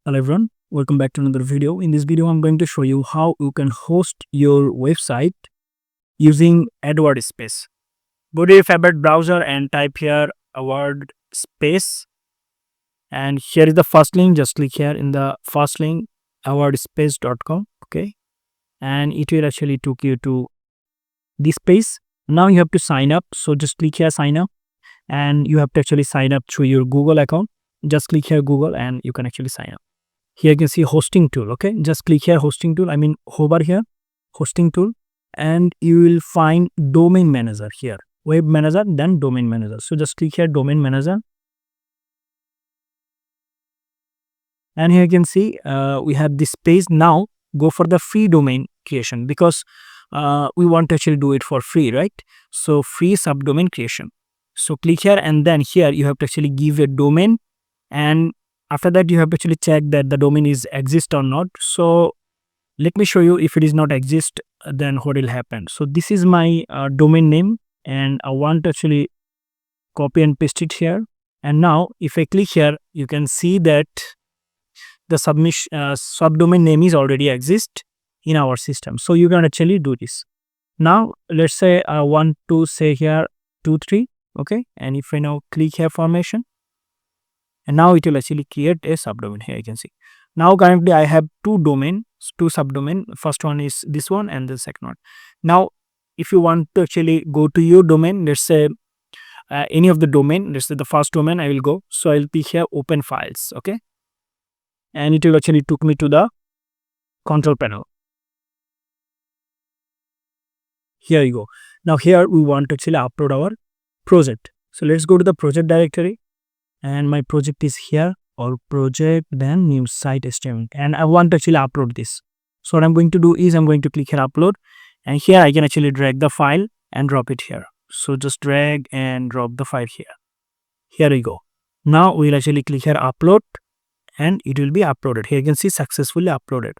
Hello everyone, welcome back to another video. In this video, I'm going to show you how you can host your website using AwardSpace. Go to your favorite browser and type here AwardSpace. And here is the first link. Just click here in the first link, awardspace.com. Okay. And it will actually take you to this page. Now you have to sign up. So just click here, sign up. And you have to actually sign up through your Google account. Just click here, Google, and you can actually sign up. Here you can see hosting tool. Okay, just click here hosting tool. Hover here hosting tool, and you will find domain manager here, web manager, then domain manager. So just click here domain manager, and here you can see we have this page. Now go for the free domain creation because we want to actually do it for free, right? So free subdomain creation. So click here, and then here you have to actually give a domain, and after that you have to actually check that the domain is exist or not. So let me show you. If it is not exist, then what will happen. So this is my domain name, and I want to actually copy and paste it here. And now if I click here, you can see that the subdomain name is already exist in our system. So you can actually do this. Now let's say I want to say here 23. Okay, and if I now click here formation, and now it will actually create a subdomain. Here you can see. Now currently I have two subdomain. First one is this one, and the second one. Now if you want to actually go to your domain, let's say any of the domain, let's say the first domain I will go. So I'll pick here open files. Okay, and it will actually took me to the control panel. Here you go. Now here we want to actually upload our project. So let's go to the project directory. And my project is here, or project, then new site HTML, and I want to actually upload this. So what I'm going to do is I'm going to click here upload, and here I can actually drag the file and drop it here. So just drag and drop the file here. Here we go. Now we'll actually click here upload, and it will be uploaded. Here you can see successfully uploaded.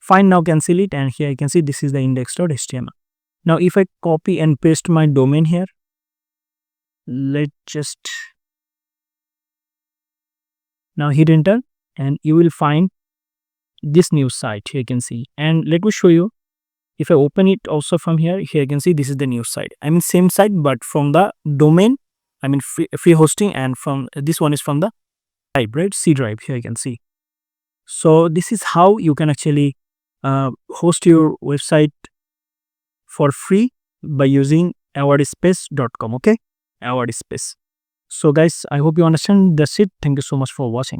Fine, now cancel it, and here you can see this is the index.html. Now if I copy and paste my domain here, let's just now hit enter, and you will find this new site. Here you can see, and let me show you. If I open it also from here, you can see this is the new site. Same site, but from the domain, free hosting, and from this one is from the drive, right? C drive. Here you can see. So this is how you can actually host your website for free by using awardspace.com. Okay, AwardSpace. So guys, I hope you understand. That's it. Thank you so much for watching.